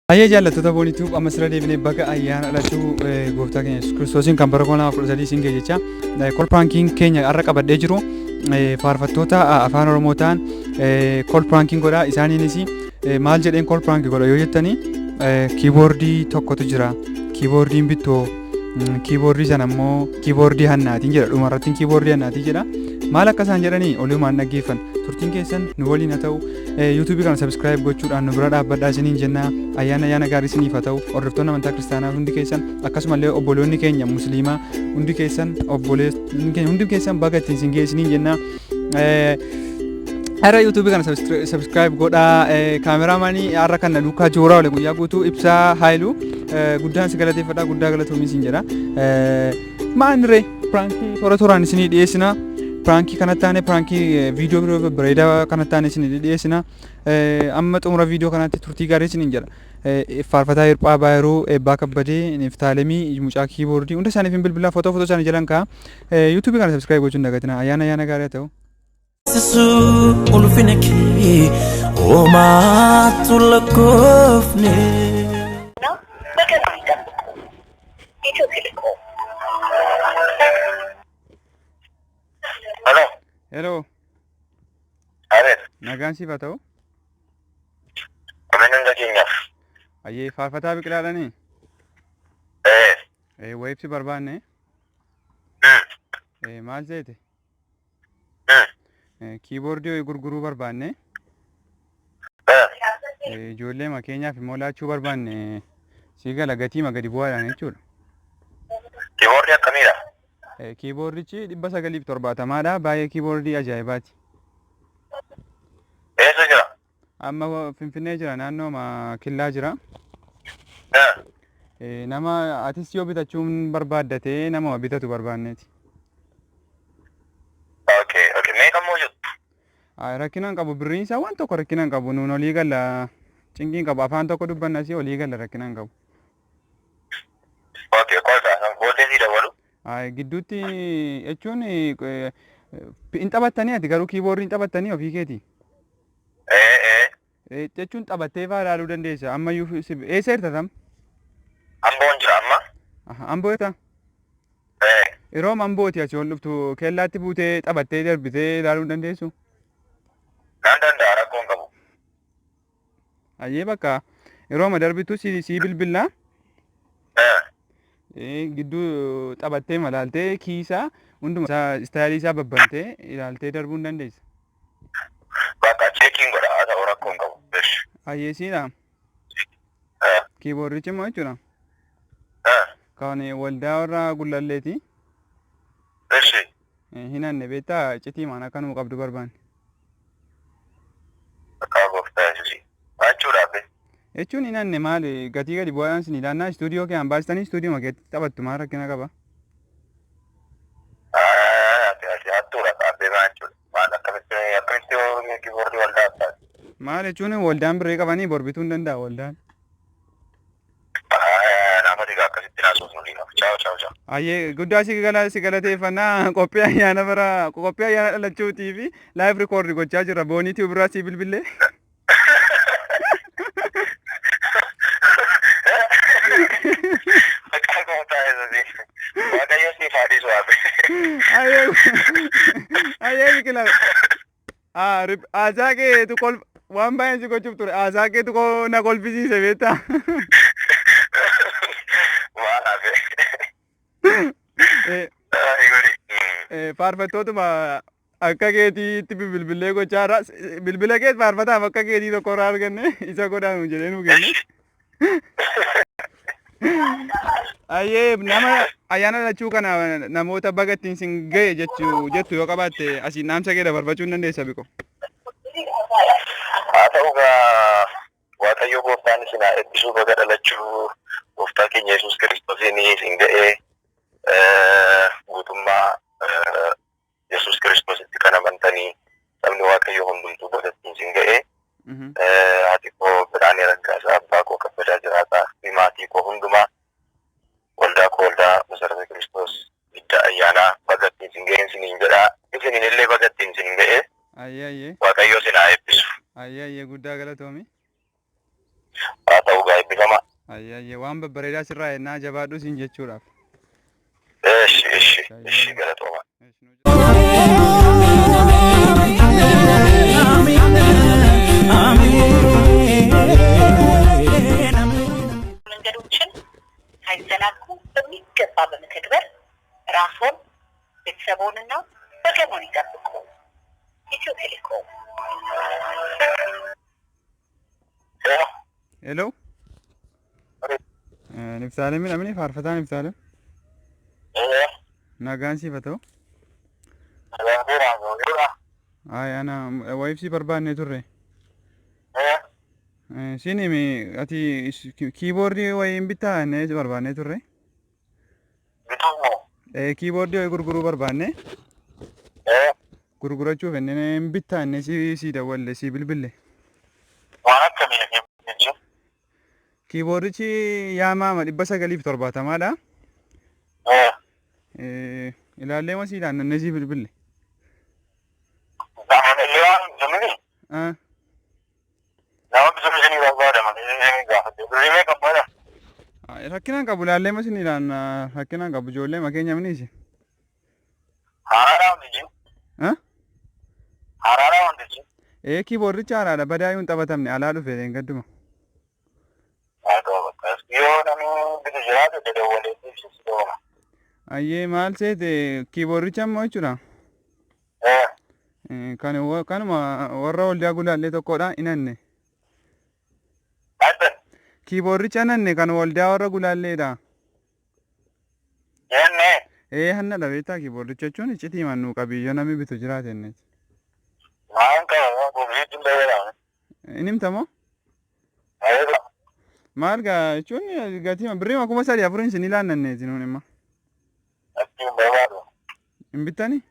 Ayya jaallattoota boonituu amma sirra deebinee bakka ayyaana dhalachuu gooftaa keenya Yesuus Kiristoosiin kan bara 2013 siin ga'e jecha kolpiraankiin keenya har'a qabadhee jiru faarfattoota afaan Oromoo ta'an kolpiraankiin godha isaaniinis maal jedheen kolpiraankii godha yoo jettanii kiiboordii tokkotu jira kiiboordiin bittoo kiiboordii sana immoo kiibordii hannaatiin jedha dhumarratti kiibordii hannaatiin jedha maal akka isaan jedhanii olumaan dhaggeeffan turtiin keessan nu waliin haa ta'u YouTube kana subscribe gochuudhaan nu bira dhaabbadhaa isiniin jenna ayyaana gaarii isiniif haa ta'u hordoftoonni amantaa kiristaanaa hundi keessan akkasumallee obboloonni keenya musliimaa hundi keessan obboleonni keenya hundi keessan baga ittiin isin ga'e isiniin jenna Ara YouTube kana subscribe godhaa kaameraamaanii har'a kana duukaa jooraa ole guyyaa guutuu ibsaa haayilu guddaan si galateeffadhaa guddaa galatoomii isin jedha maaniree pirankii tooraan isinii dhiyeessina pirankii kanatti taane pirankii viidiyoo bareedaa kanatti taane isinii dhiyeessina amma xumura viidiyoo kanatti turtii gaarii isiniin jedha faarfataa Hirphaa Bayiruu eebbaa kabbadee niftaalemii mucaa kiiboordii hunda isaaniif bilbilaa footoo isaanii jalan ka'a YouTube kana subscribe gochuun dagatina ayyaana gaarii haa ta'u. Sisu ulfinaki oma tulakofne. No, bakit itu ko. Hello. Hello. Ares. Nagaan siif haa ta'u. Kamiin dhageenyaaf. Ayyee faarfataa Biqilaadhani. Weebsi barbaanne. Maal jeete? Kiiboordii gurguruu barbaanne ijoollee makeenyaaf immoo laachuu barbaanne si gala gatii gadi bu'aadhaan jechuudha. Kiiboordii akkamiidha? Kiiboordichi 970dha baay'ee kiiboordii ajaa'ibaati. Eessa jira? Amma Finfinnee jira naannoo Killaa jira. Nama atis yoo bitachuun barbaaddatee nama bitatu barbaanneeti. Rakkinaan qabu birriin isaa waan tokko rakkinaan qabu nuun olii galla cinqiin qabu afaan tokko dubbannasi olii galla rakkinaan qabu. Gidduutti jechuun hin taphattanii ati garuu kiiboordii hin taphattanii ofii keeti. Jechuun taphattee fa'aa ilaaluu dandeessa ammayyuu eessa hirtatam? Amboon jira amma. Amboo hirta? Yeroo ambooti asii ol dhuftu keellaatti buutee taphattee darbitee ilaaluu dandeessu? Naan danda'a rakkoon qabu. Ayyee bakka yeroo darbitu si bilbilaa gidduu taphattee malaaltee kiisaa hunduma istaayilii isaa babbantee ilaaltee darbuu hin dandeessa. Bakka cheekiin godha haa ta'u rakkoon qabu. Ayyee siidha. Kiiboordichi immoo jechuudha. Kan waldaa warra gullalleeti. Hinanne beektaa citii maan akka nuu qabdu barbaanne. Jechuun hinanne maal gatii gadi bu'aadhaan sin ilaannaa istuudiyoo kee hambaasitanii istuudiyoo makeetti taphattu maal rakkina qaba? Maal jechuun waldaan birree qabanii borbituu hin danda'a waldaan. Ayyee guddaa si galateeffannaa qophii ayyaana dhalachuutii fi laayiv rikoordi gochaa jirra booniitii biraa si bilbilee. Ayyee Biqilaa aasaa keetu waan baay'een si gochuuf ture aasaa keetu na kolfisiise beektaa. Faarfattootuma akka keetiitti bilbilee gochaa irraa bilbila keet faarfataaf akka keetii tokko irraa arganne isa godhaanu jedhee nu kenne. Ayyee nama ayyaana dhalachuu kana namoota baga ittiin sin ga'e jettu yoo qabaatte asiin dhaamsa kee dabarfachuu hin dandeessa Biqo. Haa ta'u Waaqayyo gooftaan isin haa eebbisuu baga dhalachuu gooftaa keenya Yesuus Kiristoosiin isin ga'ee guutummaa Yesuus Kiristoositti kan amantanii sabni Waaqayyo hundumtuu baga ittiin isin ga'ee haati koo Biraanee Raggaasaa abbaa koo kabbadaa jiraataa fi maatii koo hundumaa waldaa koo waldaa Masarata Kiristoos gidda ayyaanaa baga ittiin isin ga'een isiniin jedhaa isiniin illee baga ittiin isin ga'ee Waaqayyo isin haa eebbisu. Ayyee guddaa galatoomi. Haa ta'u eebbifama. Ayyee waan babbareedaa sirraa ennaa jabaadhu siin jechuudhaaf. Ishi galatooma. መንገዶችን ሳይዘናጉ በሚገባ በመተግበር ራስዎን ቤተሰቦንና ወገኖን ይጠብቁ። ኢትዮ ቴሌኮም። ሄሎ Niftaalem midhamni faarfataa Niftaalem. Nagaan siif haa ta'u. Ay ana waayibsii barbaannee turre. Siin himi ati kiiboordii wayii bittaa jennee barbaannee turre. Kiiboordii wayii gurguruu barbaannee. Gurgurachuuf ennee bittaa jennee si dawwalle si bilbille. Waan akkamii jechuun? Kiiboordichi yaamaama 970dha. Ilaallee masiidhaan nannee si bilbille. Rakkinaan qabu ilaallee masiniidhaan rakkinaan qabu ijoollee makeenya miniisi. Haaraadhaa wanti jiru. Haaraadhaa wanti jiru. Kiiboordichi haaraadha badaa yoo hin taphatamne alaa dhufe gadduma. Yoo namni bitu jiraatu dadawwalee ibsisu doona. Ayyee maal seete kiiboordicha ammoo jechuudha. Kanuma warra waldaa gulaallee tokkodha inanne. Kiiboordicha nanne kan waldaa warra gulaalleedha. Hanna dhabeetaa kiiboordicha jechuun iccitii mannuu qabiyyoo namni bitu jiraate inni. Maan qaba boobisiitti bareedaa. Inni himtamoo? Maal gaa jechuun gatii birrii 3,400 isin ilaannanneeti nuun imma. Aktiin barbaadu. Hin bittanii?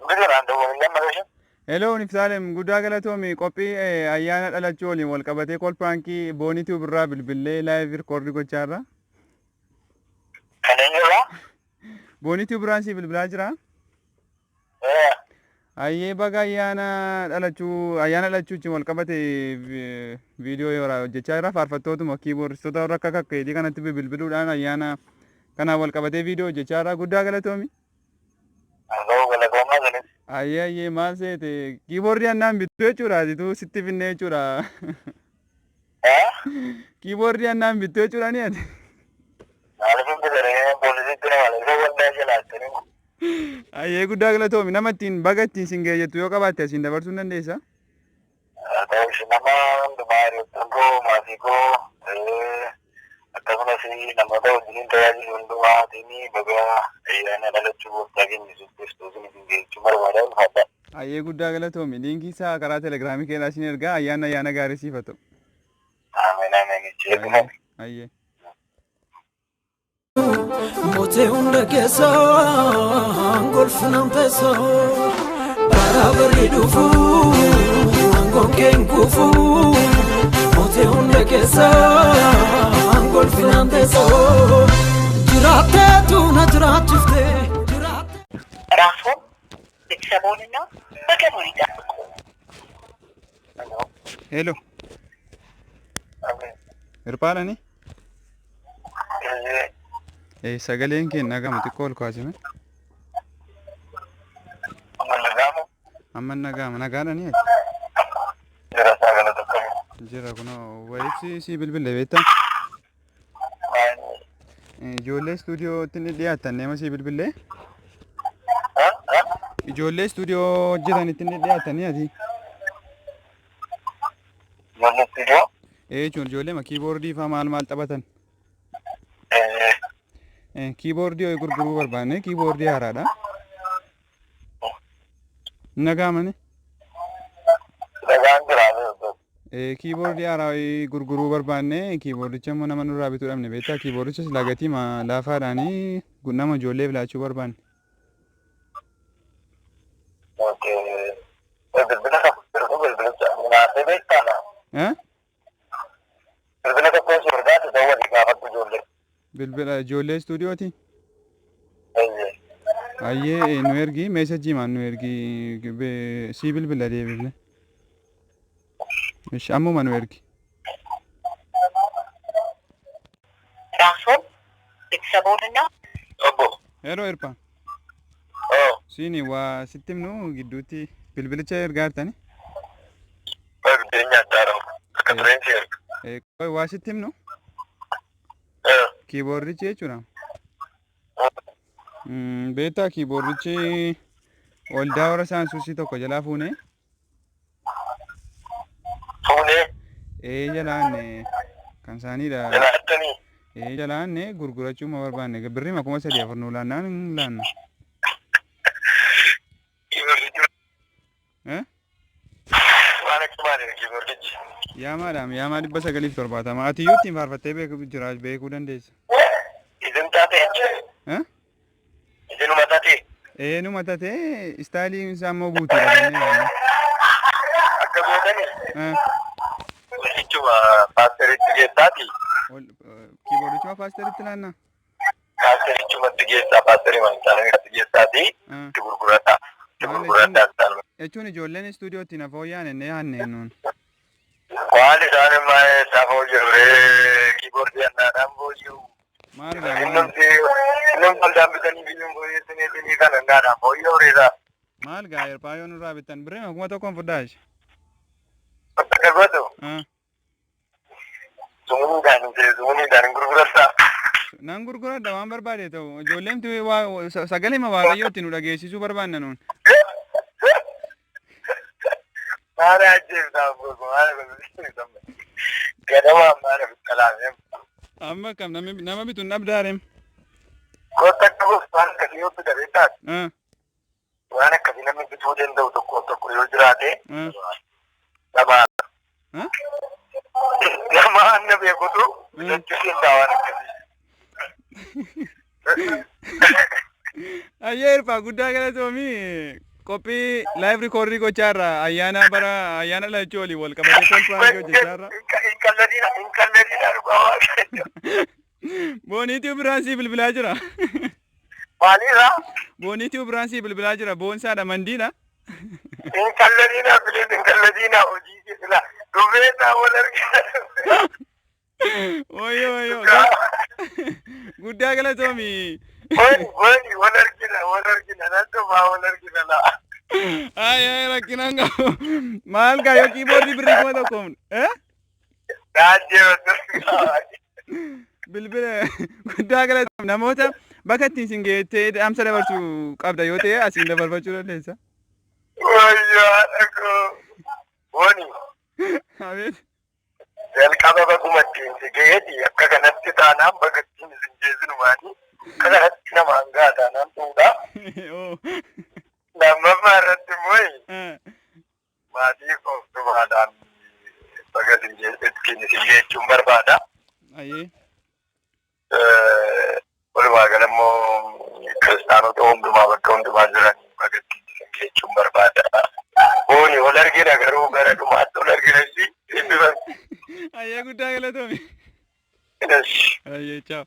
Bidiraan dawwanii lammadha. Hello Niftaalem guddaa galatoomi qophii ayyaana dhalachuu waliin wal qabatee kolpaankii boonitii birraa bilbilee laayivii rikoordii gochaarra. Kan eenyurraa? Boonitii biraan si bilbilaa jira? Ayyee baga ayyaana dhalachuu wal qabate viidiyoo yoo hojjechaa jira faarfattootuma kiiboordistoota warra akka kakkeetii kanatti bilbiluudhaan ayyaana kanaan wal qabatee viidiyoo hojjechaa jira guddaa galatoomi. Galatoomaa galee. Ayyee maal seete kiiboordii hannaan bittu jechuudha atitu sitti finne jechuudha. Kiiboordii hannaan bittu jechuudha ni ati. Maaliif bidiree poolisiitti nama maaliif waldaa jalaatanii? Ayyee guddaa galatoomi nama ittiin baga ittiin sin geejjettu yoo qabaatte asiin dabarsuu hin dandeessaa? Ta'uushi nama hundumaa hiriyoottan maatii koo akkasumas namoota wajjin tajaajilu hundumaatiin baga ayyaana dhalachuu gooftaa keenya Yesuus Kiristoosiin isin geechuu barbaadaa ulfaadha. Ayyee guddaa galatoomi liinkii isaa karaa telegiraamii keenyaa isin ergaa ayyaana gaarii siif haa ta'u. Ameen. Ayyee. Mote hunda keessa golfinaan peessa barabari dhufu angongeen kufu mote hunda keessa golfinaan peessa jiraatte tuuna jiraachifte. ራስዎን ቤተሰቦንና ወገኖን ይጠብቁ። Hello. Hirphaadhani? Sagaleen keenya nagama xiqqoo ol kaasime. Amma nagaadhani ati? Jira sagala tokko. Jira kunoo wayiibsi si bilbille beektaa? Ijoollee istuudiyootti ni dhiyaatan neema si bilbillee? Ijoollee istuudiyoo hojjetanitti ni dhiyaatanii ati? Ijoollee istuudiyoo? Jechuun ijoollee kiiboordii fa'aa maal taphatan? Kiiboordii ho'i gurguruu barbaanne kiiboordii haaraadha. Nagaamani? Nagaan jiraatu. Kiiboordii haaraa ho'i gurguruu barbaanne kiiboordicha immoo nama nurraa bituu dhabne beektaa kiiboordicha silaa gatii laafaadhaanii nama ijoolleef laachuu barbaanne. Bilbila tokkoon si barbaadu dawwati gaafadhu ijoollee. Bilbila ijoollee istuudiyooti? Ayyee nu ergi meesajii maan nu ergi si bilbila deebifne. Ammuma nu ergi. ራስዎን ቤተሰቦንና Yeroo Hirphaa. Siini waa sitti himnu gidduutti bilbilicha ergaartani. Fageenya addaadhaaf akka tureensi erga. Waa sitti himnu kiiboordichi jechuudha. Beektaa kiiboordichi waldaa warra saansuusii tokko jalaa fuunee. Fuunee? Jalaan kan isaaniidha. Jalaattanii? Jalaan gurgurachuu ma barbaanne birrii 3,400 laannaan laanna. Waan akka maaliidha kiiboordichi? Yaamaadhaam yaamaa 970 ati yoo ittiin faarfattee beekuu dandeessa. Isin taatee jechuudha? Isinuma taatee? Numa taatee istaayiliin isaa immoo buutiidha jennee yaadna. Akka gootanii? Jechuudha paasteritti geessaati? Kiiboordichuma paasteritti laannaa? Paasterichumatti geessaa paasterii mancaanatti geessaati itti gurguradha. Jechuun ijoolleen istuudiyootti na fooyyaan ennee yaanneen nuun. Waan isaan immoo isaa fooyyaree kiiboordii hannaadhaan fooyya'u. Maalidha? Inni waldaan bitanii biyyuun fooyyessinii kan hannaadhaan fooyya'uureedha. Maal gaa Hirphaa yoo nurraa bittan birrii 1,000 fudhaa ishee. Akka gootu? Sumuuniidhaan gurguradha. Nan gurguradha waan barbaade ta'u ijoolleen sagalee waaqayyootti nu dhageessisuu barbaanna nuun. Maal ajjeeftaa booko maal gadamaa maal biqilaa amma kam nama bituun dhabdaarem. Goota akka gosa waan akkasii yoo bita beektaati. Waan akkasii namni bituu danda'u tokko yoo jiraate namaadha. Nama anna beekutu bitachuu danda'a waan akkasii. Ayyee Hirphaa guddaa galatoomii qophii live recordii gochaarra ayyaana lachuu olii wal qabatee kolfaan hojjechaarra. Inkalladina dhugaa waaqayyo. Booniitii biraan sii bilbilaa jira. Maaliidha? Booniitii biraan sii bilbilaa jira boonsaadha mandiidha. Inkalladina hojii keessaa dubeessaa wal argina. Oyo guddaa galatoomii. wal argina nantumaa wal argina laa. Ay rakkinaan qabu. Maal gaa yoo kiiboordii birrii 1,000 bilbila guddaa galatoomii namoota bakka ittiin sin geettee dhaamsa dabarsuu qabda yoo ta'e asiin dabarfachuu dandeessa. Wayyaa dhaqoo. Wani. Abeet. Jalqaba baguma ittiin si ga'eeti akka kanatti taanaan bakka ittiin isin geessinumaanii kanatti nama hangaa taanaan tuudhaa. Lammaffaa irratti immoo maatii kooftumaadhaan bakka ittiin isin geechuun barbaada. Walumaa gala immoo kiristaanota hundumaa bakka hundumaa jiran bakka ittiin isin geechuun barbaada. Booni wal argina garuu gara dhumaatti wal argina si. Ayyee guddaa galatoomii. Ayyee ciao.